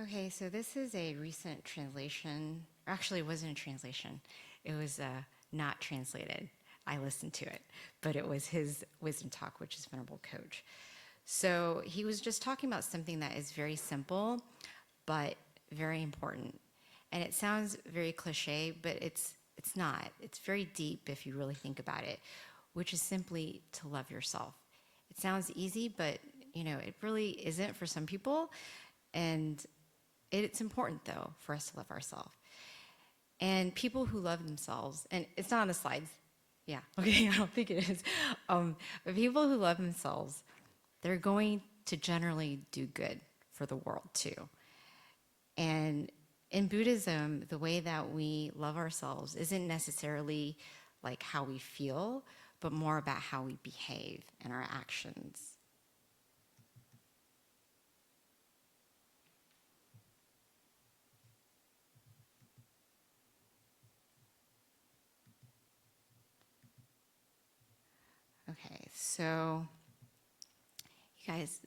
Okay, so this is a recent translation. Actually, it wasn't a translation. It was not translated. I listened to it, but it was his wisdom talk, which is Venerable Coach. So he was just talking about something that is very simple, but very important. And it sounds very cliche, but it's not. It's very deep if you really think about it, which is simply to love yourself. It sounds easy, but it really isn't for some people. And it's important, though, for us to love ourselves. And people who love themselves, and it's not on the slides. Yeah, okay, I don't think it is. But people who love themselves, they're going to generally do good for the world, too. And in Buddhism, the way that we love ourselves isn't necessarily like how we feel, but more about how we behave and our actions. Okay, so you guys,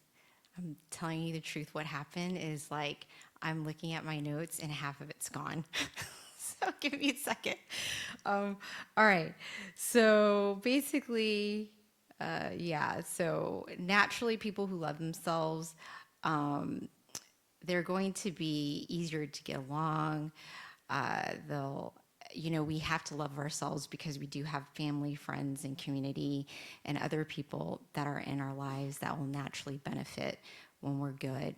I'm telling you the truth. What happened is like I'm looking at my notes and half of it's gone. So give me a second. All right. So basically, yeah. So naturally, people who love themselves, they're going to be easier to get along. They'll we have to love ourselves because we do have family, friends, and community and other people that are in our lives that will naturally benefit when we're good.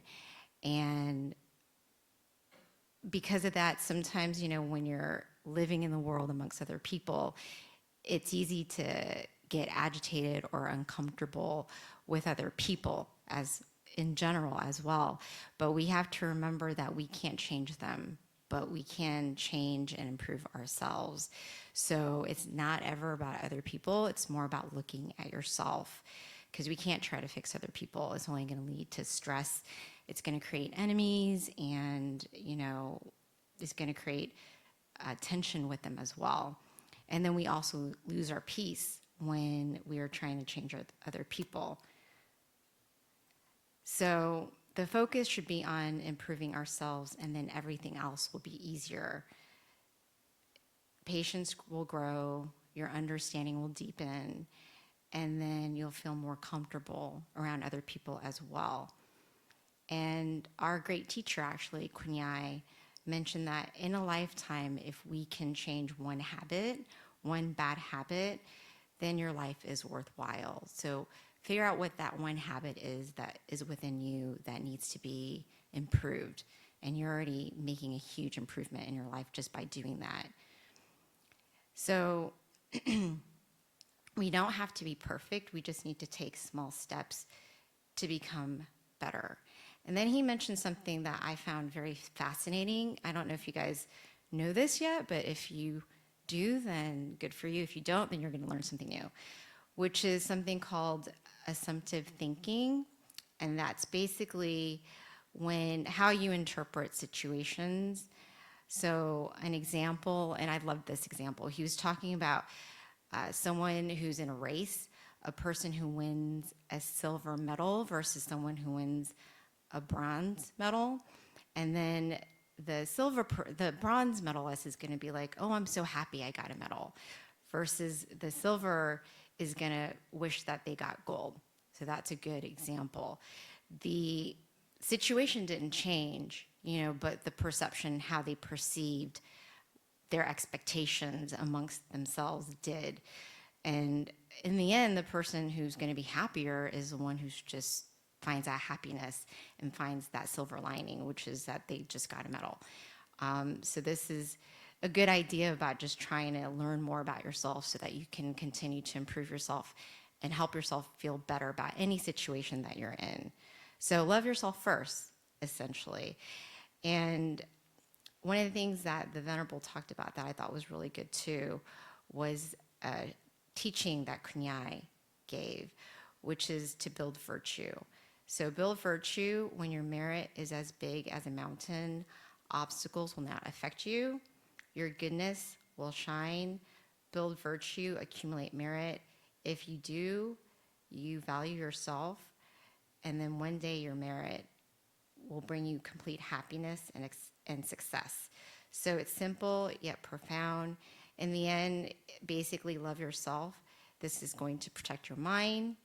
And because of that, sometimes, when you're living in the world amongst other people, it's easy to get agitated or uncomfortable with other people as in general as well. But we have to remember that we can't change them, but we can change and improve ourselves. So it's not ever about other people. It's more about looking at yourself, because we can't try to fix other people. It's only going to lead to stress. It's going to create enemies, and, it's going to create tension with them as well. And then we also lose our peace when we are trying to change other people. So the focus should be on improving ourselves, and then everything else will be easier. Patience will grow, your understanding will deepen, and then you'll feel more comfortable around other people as well. And our great teacher, actually, Kunyai, mentioned that in a lifetime, if we can change one habit, one bad habit, then your life is worthwhile. So figure out what that one habit is that is within you that needs to be improved. And you're already making a huge improvement in your life just by doing that. So we don't have to be perfect. We just need to take small steps to become better. And then he mentioned something that I found very fascinating. I don't know if you guys know this yet, but if you do, then good for you. If you don't, then you're going to learn something new, which is something called assumptive thinking. And that's basically how you interpret situations. So an example, and I love this example, he was talking about someone who's in a race, a person who wins a silver medal versus someone who wins a bronze medal. And then the bronze medalist is going to be like, oh, I'm so happy I got a medal, versus the silver is going to wish that they got gold. So that's a good example. The situation didn't change, but the perception, how they perceived their expectations amongst themselves did. And in the end, the person who's going to be happier is the one who's just finds that happiness and finds that silver lining, which is that they just got a medal. So this is a good idea about just trying to learn more about yourself so that you can continue to improve yourself and help yourself feel better about any situation that you're in. So love yourself first, essentially. And one of the things that the Venerable talked about that I thought was really good too was a teaching that Kunyai gave, which is to build virtue. So build virtue when your merit is as big as a mountain. Obstacles will not affect you. Your goodness will shine. Build virtue, accumulate merit. If you do, you value yourself, and then one day your merit will bring you complete happiness and success. So it's simple yet profound. In the end, basically love yourself. This is going to protect your mind,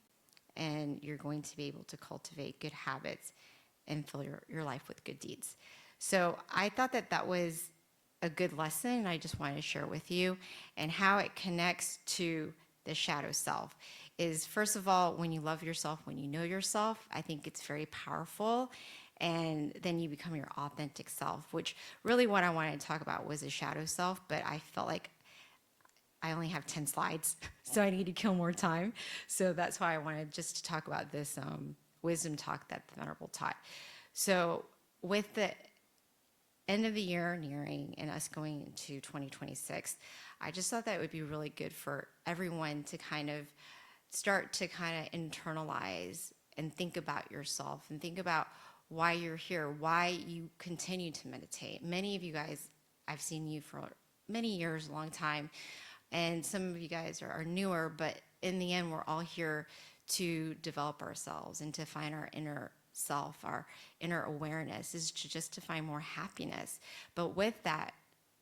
and you're going to be able to cultivate good habits and fill your life with good deeds. So I thought that that was a good lesson, and I just wanted to share with you. And how it connects to the shadow self is, first of all, when you love yourself, when you know yourself, I think it's very powerful. And then you become your authentic self, which really what I wanted to talk about was the shadow self, but I felt like I only have 10 slides, so I need to kill more time. So that's why I wanted just to talk about this wisdom talk that the Venerable taught. So with the end of the year nearing and us going into 2026, I just thought that it would be really good for everyone to kind of start to kind of internalize and think about yourself and think about why you're here, why you continue to meditate. Many of you guys, I've seen you for many years, a long time, and some of you guys are newer, but in the end, we're all here to develop ourselves and to find our inner self, our inner awareness, is just to find more happiness. But with that,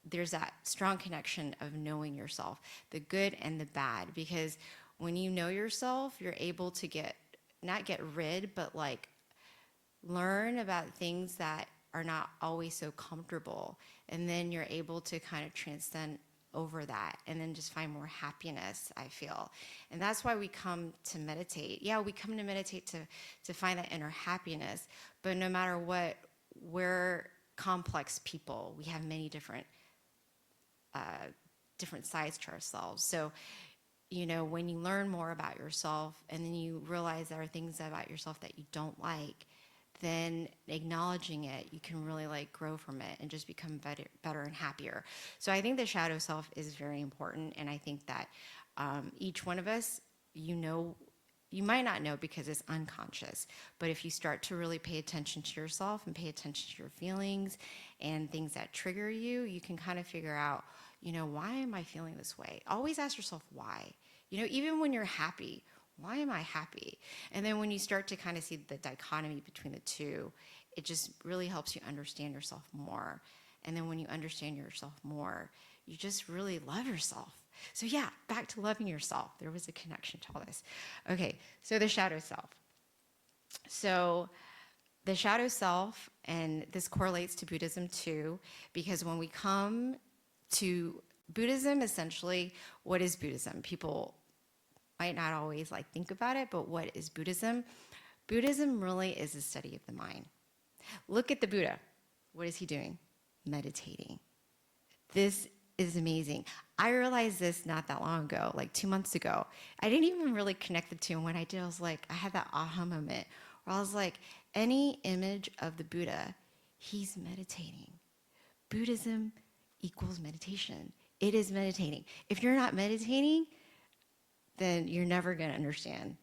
there's that strong connection of knowing yourself, the good and the bad, because when you know yourself, you're able to not get rid, but like learn about things that are not always so comfortable. And then you're able to kind of transcend over that and then just find more happiness, I feel. And that's why we come to meditate. Yeah, we come to meditate to find that inner happiness, but no matter what, we're complex people. We have many different sides to ourselves. So, when you learn more about yourself and then you realize there are things about yourself that you don't like, then acknowledging it, you can really like grow from it and just become better and happier. So I think the shadow self is very important. And I think that each one of us, you might not know because it's unconscious, but if you start to really pay attention to yourself and pay attention to your feelings and things that trigger you, you can kind of figure out, why am I feeling this way? Always ask yourself why. Even when you're happy, why am I happy? And then when you start to kind of see the dichotomy between the two, it just really helps you understand yourself more. And then when you understand yourself more, you just really love yourself. So yeah, back to loving yourself. There was a connection to all this. Okay, so the shadow self. So the shadow self, and this correlates to Buddhism too, because when we come to Buddhism, essentially, what is Buddhism? People might not always think about it, but what is Buddhism? Buddhism really is a study of the mind. Look at the Buddha. What is he doing? Meditating. This is amazing. I realized this not that long ago, like 2 months ago. I didn't even really connect the two. And when I did, I had that aha moment where I was like, any image of the Buddha, he's meditating. Buddhism equals meditation. It is meditating. If you're not meditating, then you're never going to understand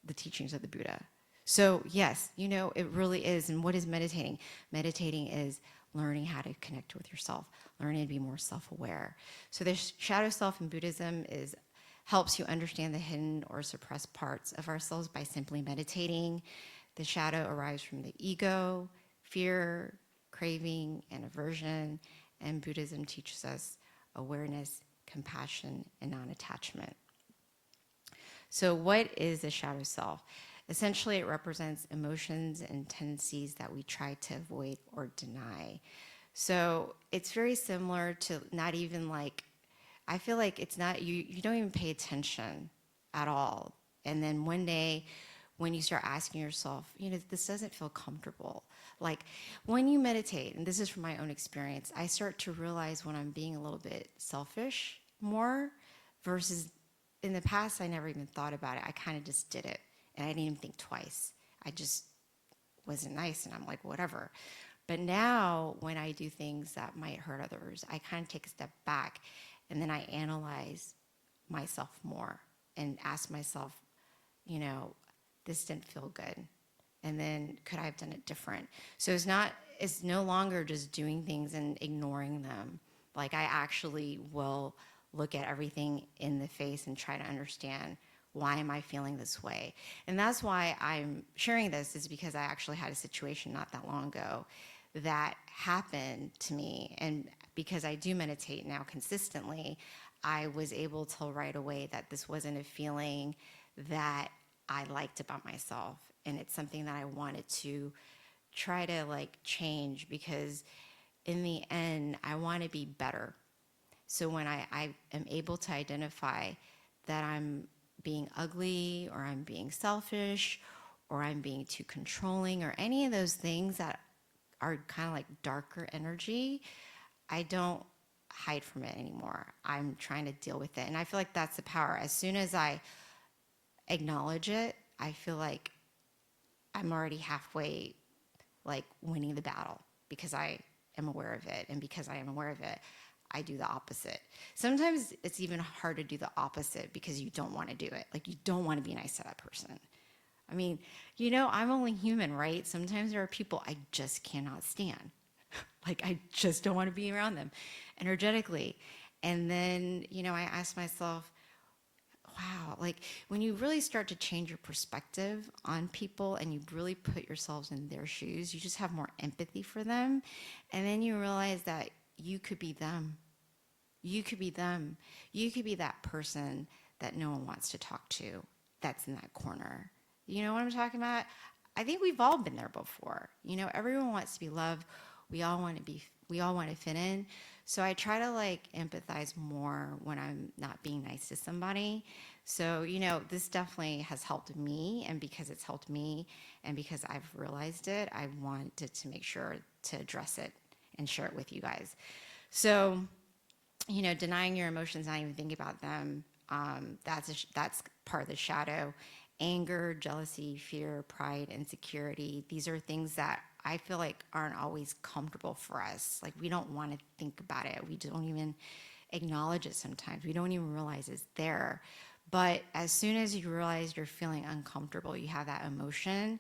the teachings of the Buddha. So yes, it really is. And what is meditating? Meditating is learning how to connect with yourself, learning to be more self-aware. So the shadow self in Buddhism helps you understand the hidden or suppressed parts of ourselves by simply meditating. The shadow arrives from the ego, fear, craving, and aversion. And Buddhism teaches us awareness, compassion, and non-attachment. So what is the shadow self? Essentially, it represents emotions and tendencies that we try to avoid or deny. So it's very similar to not even I feel like it's not, you don't even pay attention at all. And then one day, when you start asking yourself, this doesn't feel comfortable. Like when you meditate, and this is from my own experience, I start to realize when I'm being a little bit selfish more versus in the past, I never even thought about it. I kind of just did it, and I didn't even think twice. I just wasn't nice, and I'm like, whatever. But now, when I do things that might hurt others, I kind of take a step back, and then I analyze myself more and ask myself, this didn't feel good, and then could I have done it different? So it's no longer just doing things and ignoring them. Like I actually will look at everything in the face and try to understand why am I feeling this way? And that's why I'm sharing this, is because I actually had a situation not that long ago that happened to me. And because I do meditate now consistently, I was able to tell right away that this wasn't a feeling that I liked about myself. And it's something that I wanted to try to like change, because in the end, I want to be better. So when I am able to identify that I'm being ugly, or I'm being selfish, or I'm being too controlling, or any of those things that are kind of like darker energy, I don't hide from it anymore. I'm trying to deal with it. And I feel like that's the power. As soon as I acknowledge it, I feel like I'm already halfway like winning the battle, because I am aware of it. And because I am aware of it, I do the opposite. Sometimes it's even hard to do the opposite because you don't want to do it. Like, you don't want to be nice to that person. I mean, I'm only human, right? Sometimes there are people I just cannot stand. Like, I just don't want to be around them energetically. And then, I ask myself, wow, like when you really start to change your perspective on people and you really put yourselves in their shoes, you just have more empathy for them. And then you realize that you could be them. You could be them. You could be that person that no one wants to talk to, that's in that corner. You know what I'm talking about? I think we've all been there before. Everyone wants to be loved. We all want to fit in. So I try to like empathize more when I'm not being nice to somebody. So, this definitely has helped me. And because it's helped me and because I've realized it, I wanted to make sure to address it and share it with you guys. So, denying your emotions, not even thinking about them, that's part of the shadow. Anger, jealousy, fear, pride, insecurity. These are things that I feel like aren't always comfortable for us. Like, we don't want to think about it. We don't even acknowledge it sometimes. We don't even realize it's there. But as soon as you realize you're feeling uncomfortable, you have that emotion,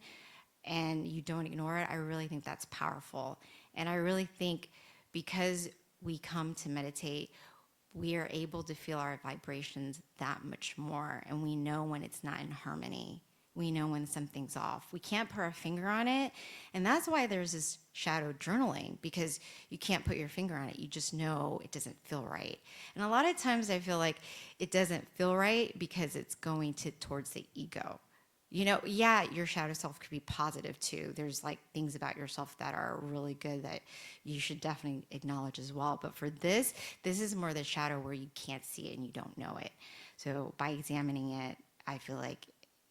and you don't ignore it, I really think that's powerful. And I really think because we come to meditate, we are able to feel our vibrations that much more. And we know when it's not in harmony. We know when something's off. We can't put our finger on it. And that's why there's this shadow journaling, because you can't put your finger on it. You just know it doesn't feel right. And a lot of times I feel like it doesn't feel right because it's going towards the ego. Yeah, your shadow self could be positive too. There's like things about yourself that are really good that you should definitely acknowledge as well. But for this is more the shadow where you can't see it and you don't know it. So by examining it, I feel like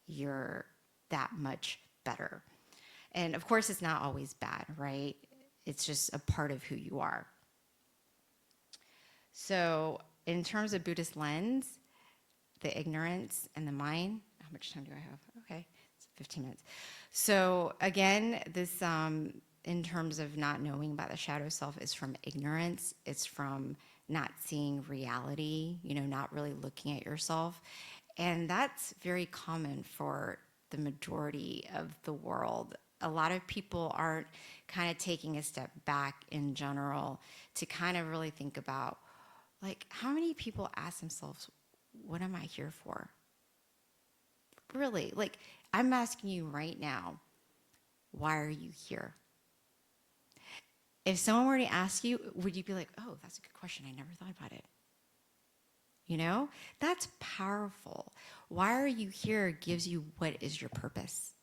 you're that much better. And of course, it's not always bad, right? It's just a part of who you are. So in terms of Buddhist lens, the ignorance and the mind. How much time do I have? Okay, it's 15 minutes. So again, this in terms of not knowing about the shadow self is from ignorance. It's from not seeing reality, not really looking at yourself. And that's very common for the majority of the world. A lot of people aren't kind of taking a step back in general to kind of really think about, like, how many people ask themselves, what am I here for? Really, like, I'm asking you right now, why are you here? If someone were to ask you, would you be like, oh, that's a good question. I never thought about it. That's powerful. Why are you here gives you what is your purpose.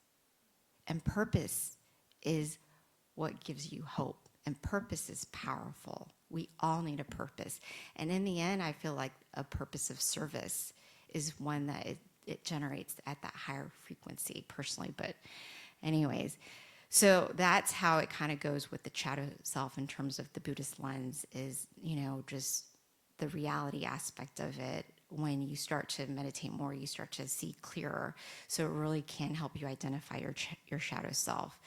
And purpose is what gives you hope. And purpose is powerful. We all need a purpose. And in the end, I feel like a purpose of service is one that it generates at that higher frequency personally. But anyways, so that's how it kind of goes with the shadow self in terms of the Buddhist lens is, just the reality aspect of it. When you start to meditate more, you start to see clearer. So it really can help you identify your shadow self.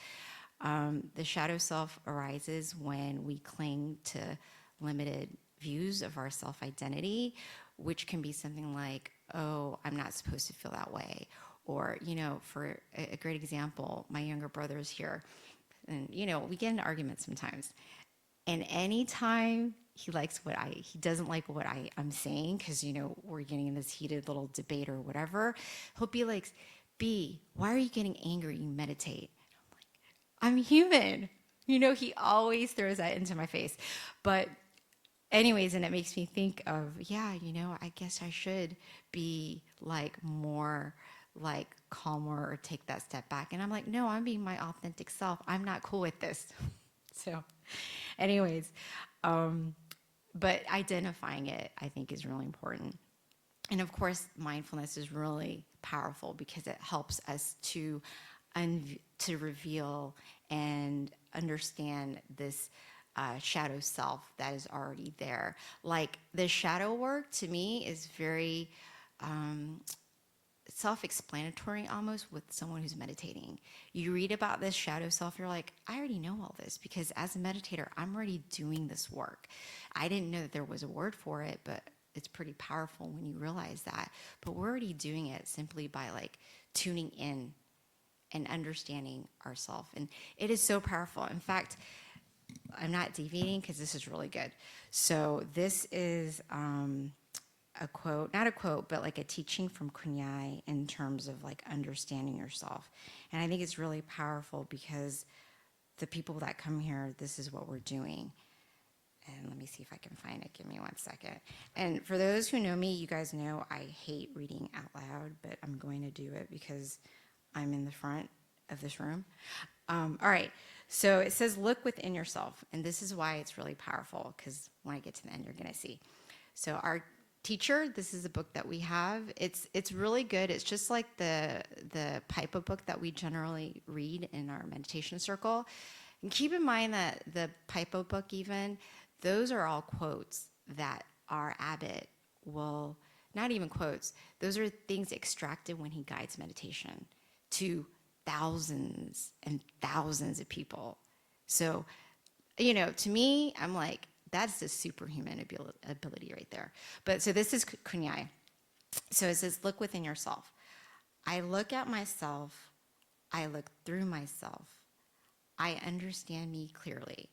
The shadow self arises when we cling to limited views of our self-identity, which can be something like, oh, I'm not supposed to feel that way. Or, for a great example, my younger brother is here. And, we get into arguments sometimes. And anytime he doesn't like what I'm saying, because, we're getting in this heated little debate or whatever. He'll be like, B, why are you getting angry? You meditate. I'm human. He always throws that into my face. But anyways, and it makes me think of, yeah, I guess I should be like more like calmer or take that step back. And I'm like, no, I'm being my authentic self. I'm not cool with this. So anyways, but identifying it, I think, is really important. And of course, mindfulness is really powerful because it helps us to reveal and understand this shadow self that is already there. Like, the shadow work to me is very self-explanatory almost with someone who's meditating. You read about this shadow self, you're like, I already know all this, because as a meditator, I'm already doing this work. I didn't know that there was a word for it, but it's pretty powerful when you realize that. But we're already doing it simply by like tuning in and understanding ourselves. And it is so powerful. In fact, I'm not deviating because this is really good. So this is a quote, not a quote, but like a teaching from Kunyai in terms of like understanding yourself. And I think it's really powerful because the people that come here, this is what we're doing. And let me see if I can find it. Give me 1 second. And for those who know me, you guys know I hate reading out loud, but I'm going to do it because I'm in the front of this room. All right. So it says, look within yourself. And this is why it's really powerful, because when I get to the end, you're going to see. So our teacher, this is a book that we have. It's really good. It's just like the Pipa book that we generally read in our meditation circle. And keep in mind that the Pipa book, even, those are all quotes that our abbot will, not even quotes, those are things extracted when he guides meditation to thousands and thousands of people. So, to me, I'm like, that's a superhuman ability right there. But so this is Kunyai. So it says, look within yourself. I look at myself. I look through myself. I understand me clearly.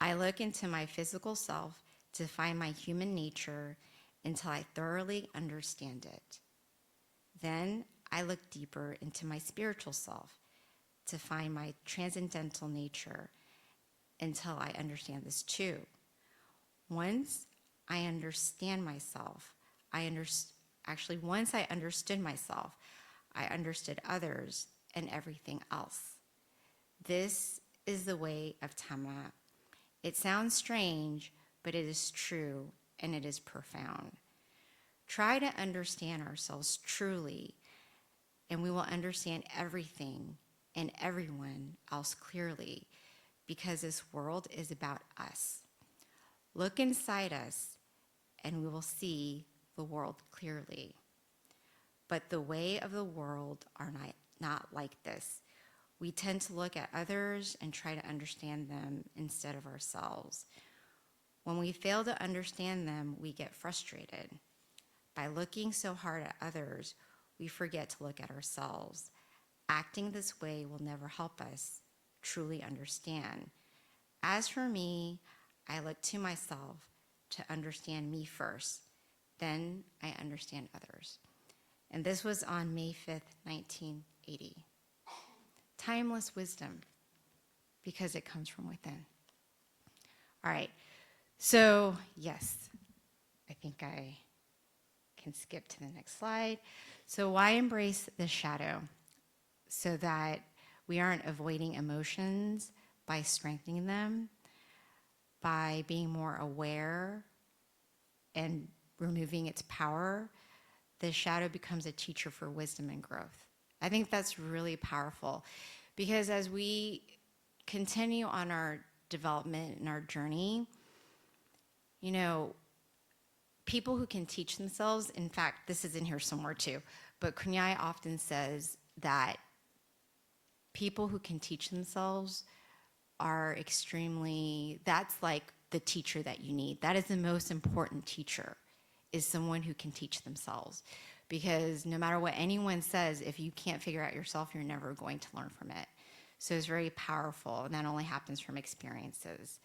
I look into my physical self to find my human nature until I thoroughly understand it. Then I look deeper into my spiritual self to find my transcendental nature until I understand this too. Once I understand myself, once I understood myself, I understood others and everything else. This is the way of Tama. It sounds strange, but it is true and it is profound. Try to understand ourselves truly, and we will understand everything and everyone else clearly, because this world is about us. Look inside us, and we will see the world clearly. But the way of the world are not like this. We tend to look at others and try to understand them instead of ourselves. When we fail to understand them, we get frustrated. By looking so hard at others, we forget to look at ourselves. Acting this way will never help us truly understand. As for me, I look to myself to understand me first. Then I understand others. And this was on May 5th, 1980. Timeless wisdom, because it comes from within. All right. So, yes, I think I can skip to the next slide. So why embrace the shadow? So that we aren't avoiding emotions by strengthening them, by being more aware and removing its power. The shadow becomes a teacher for wisdom and growth. I think that's really powerful, because as we continue on our development and our journey, people who can teach themselves, in fact, this is in here somewhere too, but Kunyai often says that people who can teach themselves are that's like the teacher that you need. That is the most important teacher, is someone who can teach themselves. Because no matter what anyone says, if you can't figure out yourself, you're never going to learn from it. So it's very powerful, and that only happens from experiences.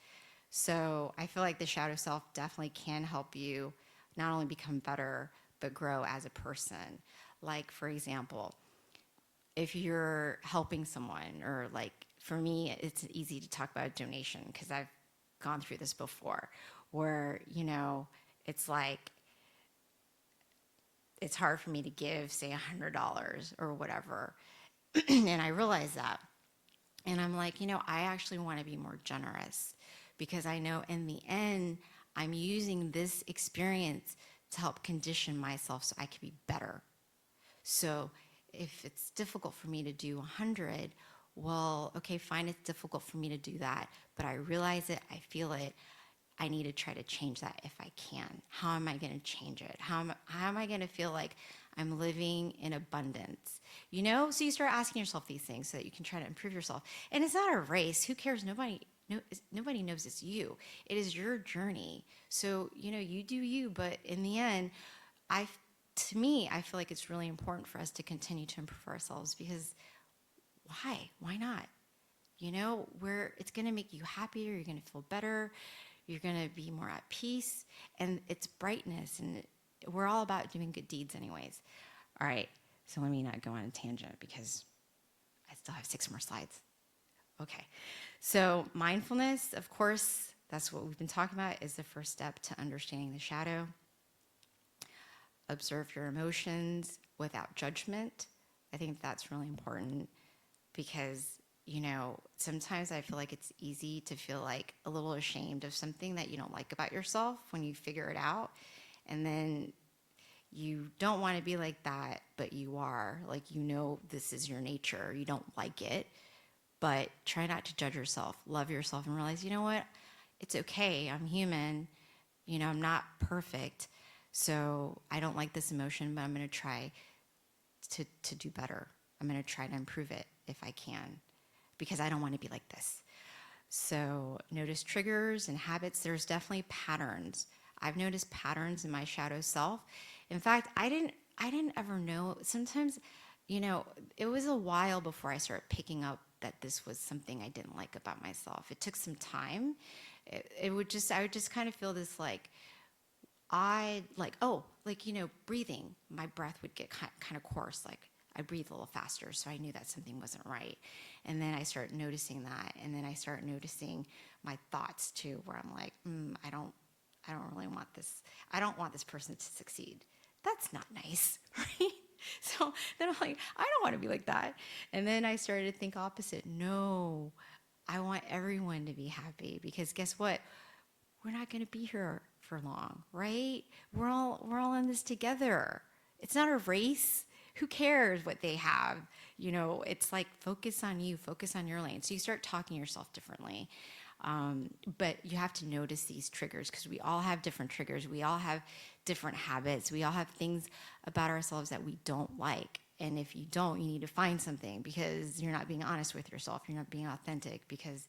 So I feel like the shadow self definitely can help you not only become better, but grow as a person. Like, for example, if you're helping someone, or like for me, it's easy to talk about a donation because I've gone through this before, where, it's like, it's hard for me to give, say, $100 or whatever. And I realize that. And I'm like, I actually want to be more generous because I know in the end, I'm using this experience to help condition myself so I can be better. So if it's difficult for me to do 100, well, okay, fine, it's difficult for me to do that, but I realize it, I feel it. I need to try to change that if I can. How am I going to change it? How am I going to feel like I'm living in abundance? So you start asking yourself these things so that you can try to improve yourself. And it's not a race. Who cares? Nobody knows it's you. It is your journey. So, you do you, but in the end, to me, I feel like it's really important for us to continue to improve ourselves because why? Why not? Where it's going to make you happier, you're going to feel better, you're going to be more at peace, and it's brightness, and we're all about doing good deeds anyways. All right, so let me not go on a tangent because I still have 6 more slides. Okay, so mindfulness, of course, that's what we've been talking about, is the first step to understanding the shadow. Observe your emotions without judgment. I think that's really important because, sometimes I feel like it's easy to feel like a little ashamed of something that you don't like about yourself when you figure it out. And then you don't want to be like that, but you are. Like, this is your nature. You don't like it, but try not to judge yourself. Love yourself and realize, you know what? It's okay. I'm human. I'm not perfect. So I don't like this emotion, but I'm going to try to do better. I'm going to try to improve it if I can, because I don't want to be like this. So notice triggers and habits. There's definitely patterns. I've noticed patterns in my shadow self. In fact, I didn't ever know. Sometimes, it was a while before I started picking up that this was something I didn't like about myself. It took some time. I would just kind of feel this breathing. My breath would get kind of coarse, like I breathe a little faster, so I knew that something wasn't right. And then I started noticing that, and then I started noticing my thoughts too, where I'm like, I don't really want this. I don't want this person to succeed. That's not nice, right? So then I'm like, I don't want to be like that. And then I started to think opposite. No, I want everyone to be happy, because guess what? We're not going to be here for long, right? We're all in this together. It's not a race. Who cares what they have? It's like, focus on you, focus on your lane. So you start talking to yourself differently. But you have to notice these triggers, because we all have different triggers. We all have different habits. We all have things about ourselves that we don't like. And if you don't, you need to find something, because you're not being honest with yourself. You're not being authentic, because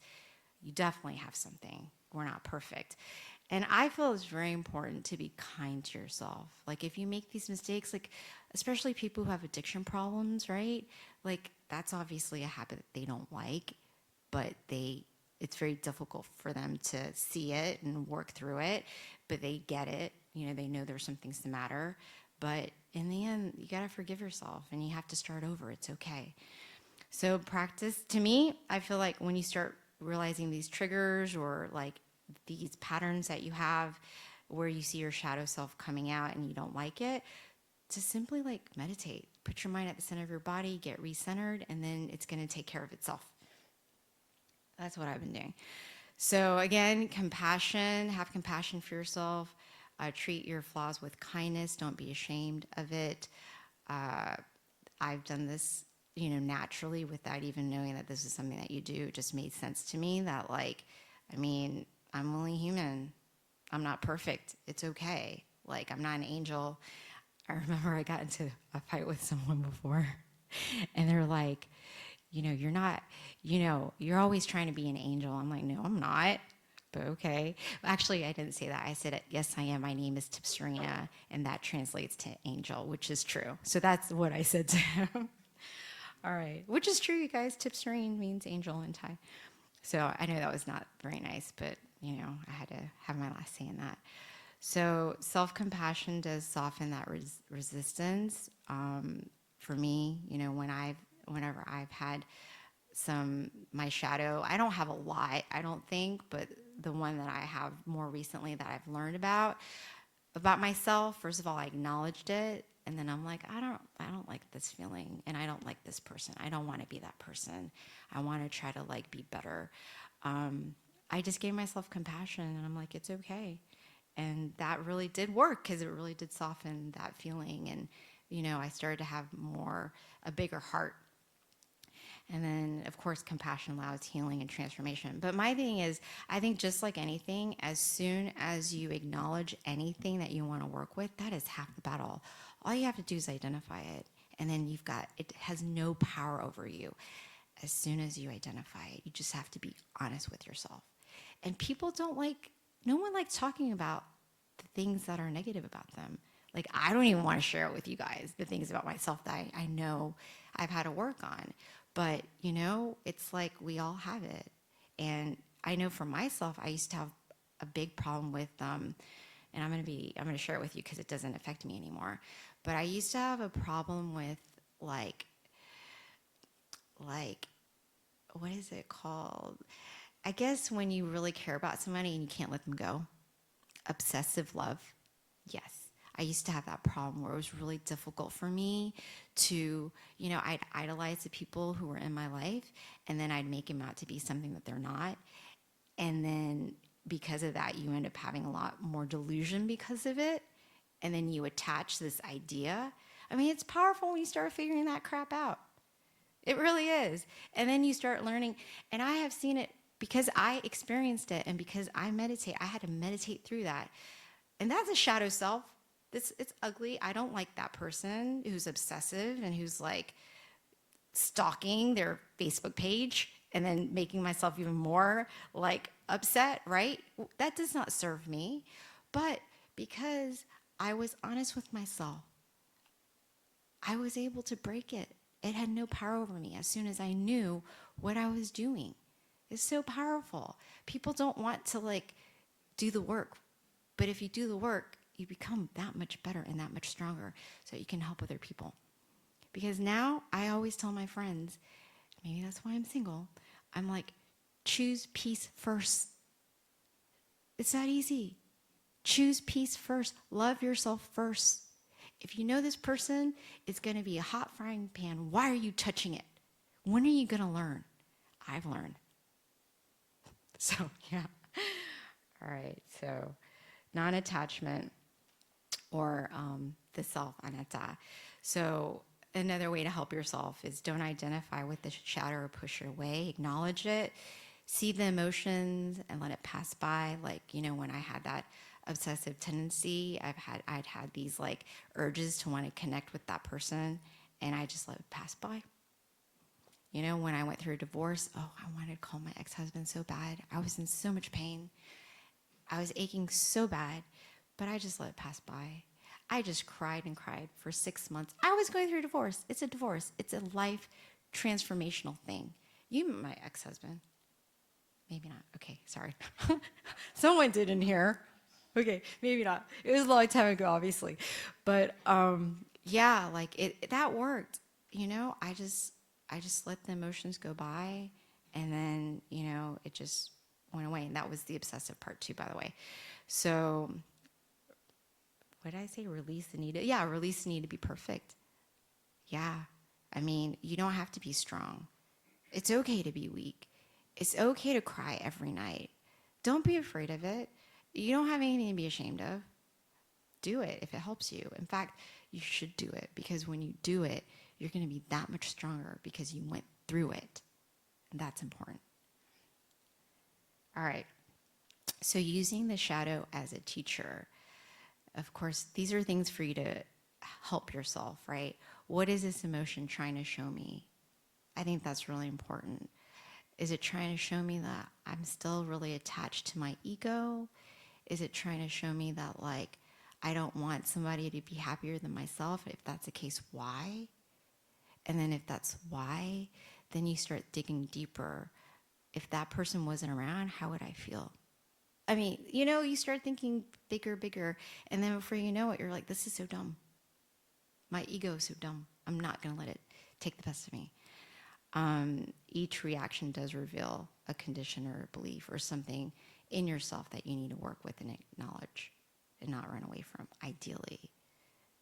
you definitely have something. We're not perfect. And I feel it's very important to be kind to yourself. Like, if you make these mistakes, like, especially people who have addiction problems, right? Like, that's obviously a habit that they don't like, but it's very difficult for them to see it and work through it, but they get it. They know there's some things the matter. But in the end, you got to forgive yourself, and you have to start over. It's okay. So practice, to me, I feel like when you start realizing these triggers, or like these patterns that you have where you see your shadow self coming out and you don't like it, to simply meditate. Put your mind at the center of your body, get recentered, and then it's going to take care of itself. That's what I've been doing. So again, compassion, have compassion for yourself. Treat your flaws with kindness. Don't be ashamed of it. I've done this, naturally, without even knowing that this is something that you do. It just made sense to me that I'm only human. I'm not perfect. It's okay. I'm not an angel. I remember I got into a fight with someone before, and they're like, you're not, you're always trying to be an angel. I'm like, no, I'm not. But okay. Actually, I didn't say that. I said, yes, I am. My name is Tipserina, and that translates to angel, which is true. So that's what I said to him. All right. Which is true, you guys. Tipserine means angel in Thai. So I know that was not very nice, but I had to have my last say in that. So self-compassion does soften that resistance. For me, whenever I've had my shadow, I don't have a lot, I don't think, but the one that I have more recently that I've learned about myself, first of all, I acknowledged it. And then I'm like, I don't like this feeling, and I don't like this person. I don't want to be that person. I want to try to like be better. I just gave myself compassion, and I'm like, it's okay. And that really did work, because it really did soften that feeling. And, I started to have a bigger heart. And then, of course, compassion allows healing and transformation. But my thing is, I think just like anything, as soon as you acknowledge anything that you want to work with, that is half the battle. All you have to do is identify it. And then it has no power over you. As soon as you identify it, you just have to be honest with yourself. And no one likes talking about the things that are negative about them. Like, I don't even want to share it with you guys, the things about myself that I know I've had to work on. But, it's like we all have it. And I know for myself, I used to have a big problem with, and I'm going to share it with you because it doesn't affect me anymore. But I used to have a problem with like, what is it called? I guess when you really care about somebody and you can't let them go. Obsessive love. Yes. I used to have that problem where it was really difficult for me to, I'd idolize the people who were in my life, and then I'd make them out to be something that they're not. And then because of that, you end up having a lot more delusion because of it. And then you attach this idea. I mean, it's powerful when you start figuring that crap out. It really is. And then you start learning. And I have seen it because I experienced it, and because I meditate. I had to meditate through that. And that's a shadow self. It's ugly. I don't like that person who's obsessive and who's like stalking their Facebook page and then making myself even more like upset, right? That does not serve me. But because I was honest with myself, I was able to break it. It had no power over me as soon as I knew what I was doing. It's so powerful. People don't want to like do the work, but if you do the work, you become that much better and that much stronger so you can help other people. Because now I always tell my friends, maybe that's why I'm single, I'm like, choose peace first. It's that easy. Choose peace first. Love yourself first. If you know this person is going to be a hot frying pan, why are you touching it? When are you going to learn? I've learned. So, yeah. All right. So, non-attachment, or the self, anatta. So another way to help yourself is don't identify with the shadow or push it away. Acknowledge it. See the emotions and let it pass by. Like, when I had that obsessive tendency, I'd had these like urges to want to connect with that person, and I just let it pass by. When I went through a divorce, I wanted to call my ex-husband so bad. I was in so much pain. I was aching so bad, but I just let it pass by. I just cried and cried for 6 months. I was going through a divorce. It's a divorce. It's a life transformational thing. You met my ex-husband. Maybe not. Okay, sorry. Someone did in here. Okay, maybe not. It was a long time ago, obviously. But yeah, like that worked. I just let the emotions go by, and then, it just went away. And that was the obsessive part too, by the way. So what did I say? Release the need to be perfect. Yeah. I mean, you don't have to be strong. It's okay to be weak. It's okay to cry every night. Don't be afraid of it. You don't have anything to be ashamed of. Do it if it helps you. In fact, you should do it, because when you do it, you're going to be that much stronger because you went through it. And that's important. All right. So using the shadow as a teacher. Of course, these are things for you to help yourself, right? What is this emotion trying to show me? I think that's really important. Is it trying to show me that I'm still really attached to my ego? Is it trying to show me that, like, I don't want somebody to be happier than myself? If that's the case, why? And then if that's why, then you start digging deeper. If that person wasn't around, how would I feel? I mean, you start thinking bigger, and then before you know it, you're like, this is so dumb. My ego is so dumb. I'm not going to let it take the best of me. Each reaction does reveal a condition or a belief or something in yourself that you need to work with and acknowledge and not run away from, ideally.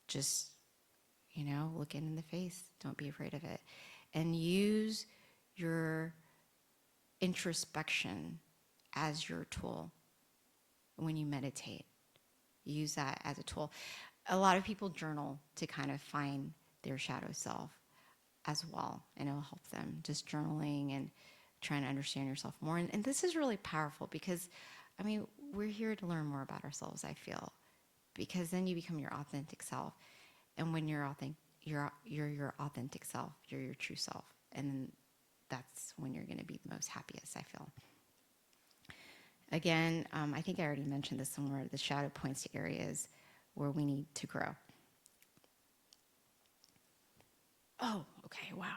Just, look it in the face. Don't be afraid of it. And use your introspection as your tool when you meditate. Use that as a tool. A lot of people journal to kind of find their shadow self as well, and it'll help them. Just journaling and trying to understand yourself more. And this is really powerful because, we're here to learn more about ourselves, I feel, because then you become your authentic self. And when you're your authentic self, you're your true self. And then that's when you're going to be the most happiest, I feel. Again, I think I already mentioned this somewhere. The shadow points to areas where we need to grow. Oh, okay, wow.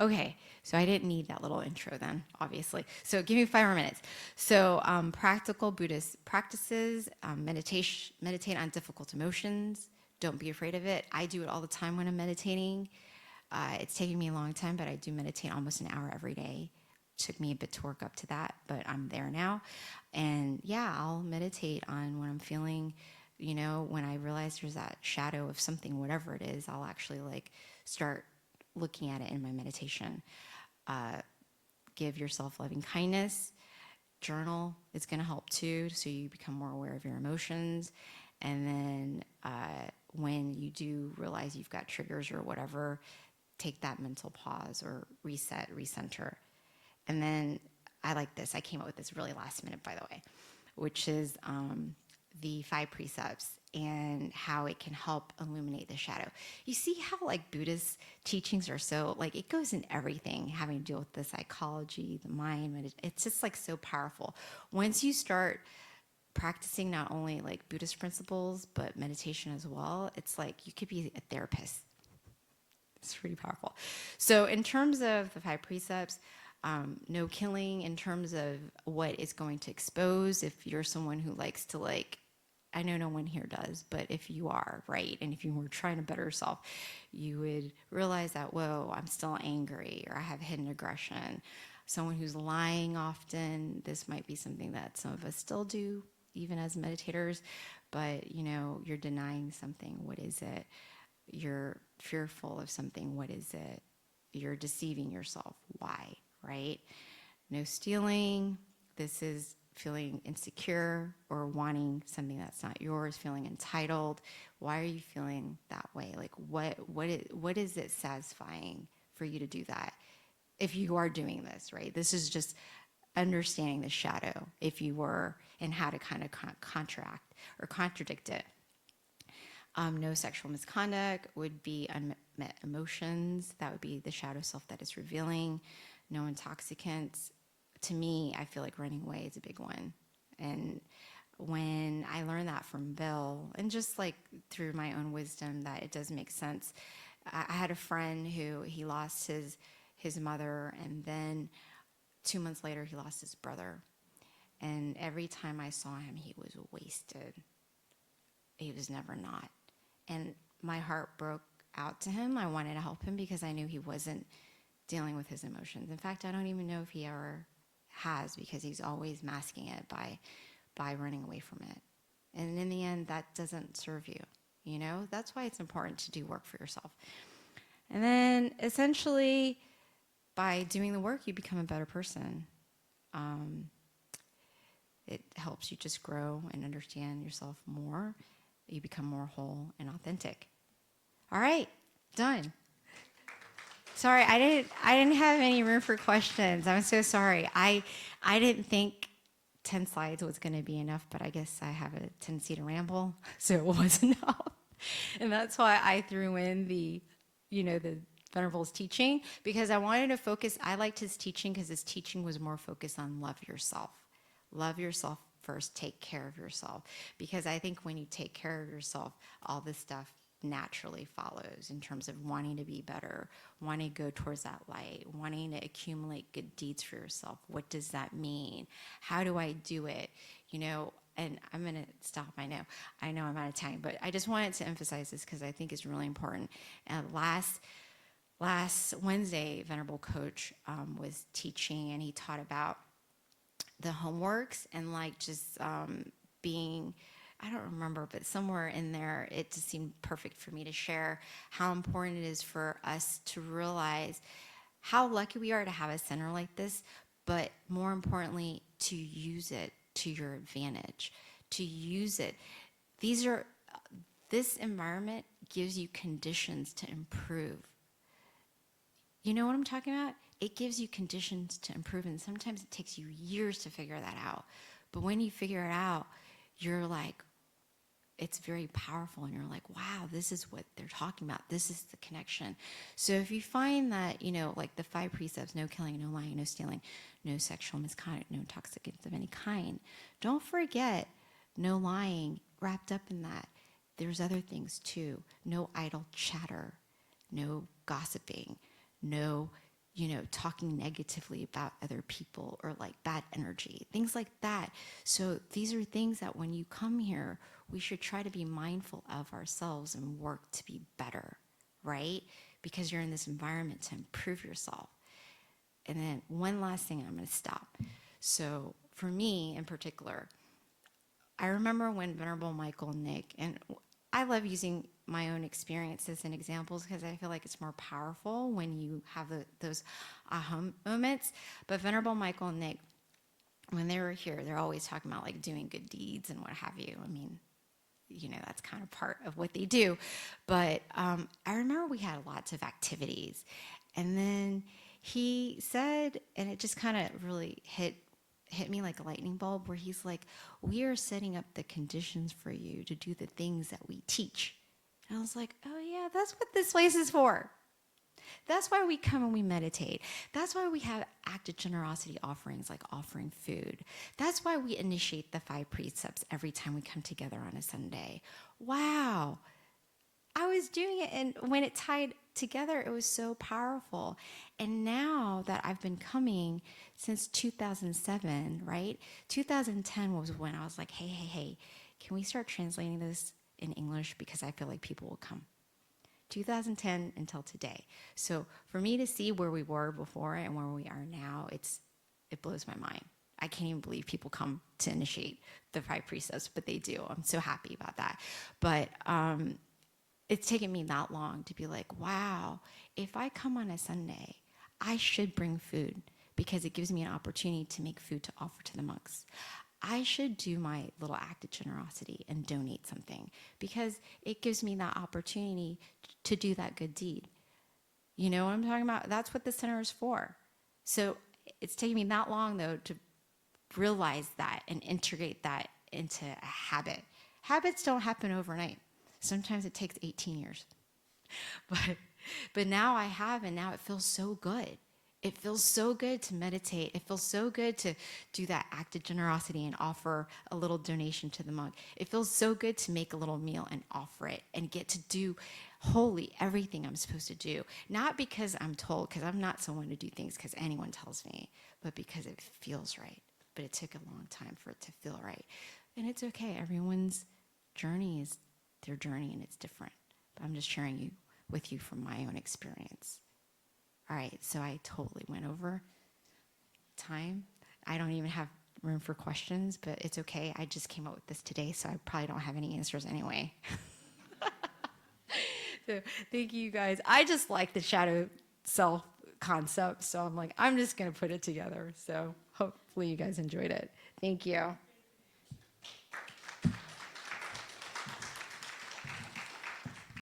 Okay, so I didn't need that little intro then, obviously. So give me 5 more minutes. So practical Buddhist practices, meditate on difficult emotions. Don't be afraid of it. I do it all the time when I'm meditating. It's taken me a long time, but I do meditate almost an hour every day. Took me a bit to work up to that, but I'm there now. And yeah, I'll meditate on what I'm feeling. When I realize there's that shadow of something, whatever it is, I'll actually start looking at it in my meditation. Give yourself loving kindness. Journal is going to help too, so you become more aware of your emotions. And then when you do realize you've got triggers or whatever, take that mental pause or reset, recenter. And then I like this. I came up with this really last minute, by the way, which is the 5 precepts and how it can help illuminate the shadow. You see how Buddhist teachings are so it goes in everything having to deal with the psychology, the mind. It's just so powerful. Once you start practicing not only Buddhist principles but meditation as well, it's you could be a therapist. It's pretty powerful. So in terms of the 5 precepts, no killing, in terms of what is going to expose. If you're someone who likes to I know no one here does, but if you are, right, and if you were trying to better yourself, you would realize that, whoa, I'm still angry, or I have hidden aggression. Someone who's lying often, this might be something that some of us still do, even as meditators, but you're denying something. What is it? You're fearful of something. What is it? You're deceiving yourself. Why? Right? No stealing. This is feeling insecure or wanting something that's not yours, feeling entitled. Why are you feeling that way? What is it satisfying for you to do that? If you are doing this, right? This is just understanding the shadow, if you were, and how to kind of contract or contradict it. No sexual misconduct would be unmet emotions. That would be the shadow self that is revealing. No intoxicants. To me, I feel running away is a big one. And when I learned that from Bill, and just through my own wisdom, that it does make sense. I had a friend who he lost his mother, and then 2 months later he lost his brother. And every time I saw him, he was wasted. He was never not. And my heart broke out to him. I wanted to help him because I knew he wasn't dealing with his emotions. In fact, I don't even know if he ever has, because he's always masking it by running away from it. And in the end, that doesn't serve you. That's why it's important to do work for yourself. And then essentially, by doing the work, you become a better person. It helps you just grow and understand yourself more. You become more whole and authentic. All right, done. Sorry, I didn't have any room for questions. I'm so sorry. I didn't think 10 slides was going to be enough, but I guess I have a tendency to ramble, so it was enough. And that's why I threw in the Venerable's teaching, because I wanted to focus. I liked his teaching because his teaching was more focused on love yourself. Love yourself first. Take care of yourself. Because I think when you take care of yourself, all this stuff naturally follows in terms of wanting to be better, wanting to go towards that light, wanting to accumulate good deeds for yourself. What does that mean? How do I do it? And I'm going to stop. I know I'm out of time, but I just wanted to emphasize this because I think it's really important. Last Wednesday, Venerable Coach was teaching, and he taught about the homeworks and just being, I don't remember, but somewhere in there, it just seemed perfect for me to share how important it is for us to realize how lucky we are to have a center like this, but more importantly, to use it to your advantage, to use it. This environment gives you conditions to improve. You know what I'm talking about? It gives you conditions to improve, and sometimes it takes you years to figure that out. But when you figure it out, you're like, it's very powerful, and you're like, wow, this is what they're talking about. This is the connection. So if you find that, like the 5 precepts, no killing, no lying, no stealing, no sexual misconduct, no intoxicants of any kind, don't forget no lying wrapped up in that. There's other things too. No idle chatter, no gossiping, no talking negatively about other people or bad energy, things like that. So these are things that when you come here, we should try to be mindful of ourselves and work to be better, right? Because you're in this environment to improve yourself. And then one last thing, I'm going to stop. So for me in particular, I remember when Venerable Michael Nick, and I love using my own experiences and examples because I feel like it's more powerful when you have those aha moments. But Venerable Michael and Nick, when they were here, they're always talking about doing good deeds and what have you. I mean, that's kind of part of what they do. But I remember we had lots of activities. And then he said, and it just kind of really hit me like a lightning bulb, where he's like, we are setting up the conditions for you to do the things that we teach. And I was like, oh yeah, that's what this place is for. That's why we come and we meditate. That's why we have active generosity offerings, like offering food. That's why we initiate the 5 precepts every time we come together on a Sunday. Wow. I was doing it, and when it tied together, it was so powerful. And now that I've been coming since 2007, right? 2010 was when I was like, hey, can we start translating this in English? Because I feel like people will come. 2010 until today. So for me to see where we were before and where we are now, it blows my mind. I can't even believe people come to initiate the 5 precepts, but they do. I'm so happy about that. But it's taken me that long to be like, wow, if I come on a Sunday, I should bring food because it gives me an opportunity to make food to offer to the monks. I should do my little act of generosity and donate something because it gives me that opportunity to do that good deed. You know what I'm talking about? That's what the center is for. So it's taken me that long, though, to realize that and integrate that into a habit. Habits don't happen overnight. Sometimes it takes 18 years. But now I have, and now it feels so good. It feels so good to meditate. It feels so good to do that act of generosity and offer a little donation to the monk. It feels so good to make a little meal and offer it and get to do wholly everything I'm supposed to do. Not because I'm told, because I'm not someone to do things because anyone tells me, but because it feels right. But it took a long time for it to feel right. And it's okay. Everyone's journey is their journey, and it's different. But I'm just sharing with you from my own experience. All right, so I totally went over time. I don't even have room for questions, but it's okay. I just came up with this today, so I probably don't have any answers anyway. So thank you guys. I just like the shadow self concept, so I'm like, I'm just going to put it together. So hopefully you guys enjoyed it. Thank you.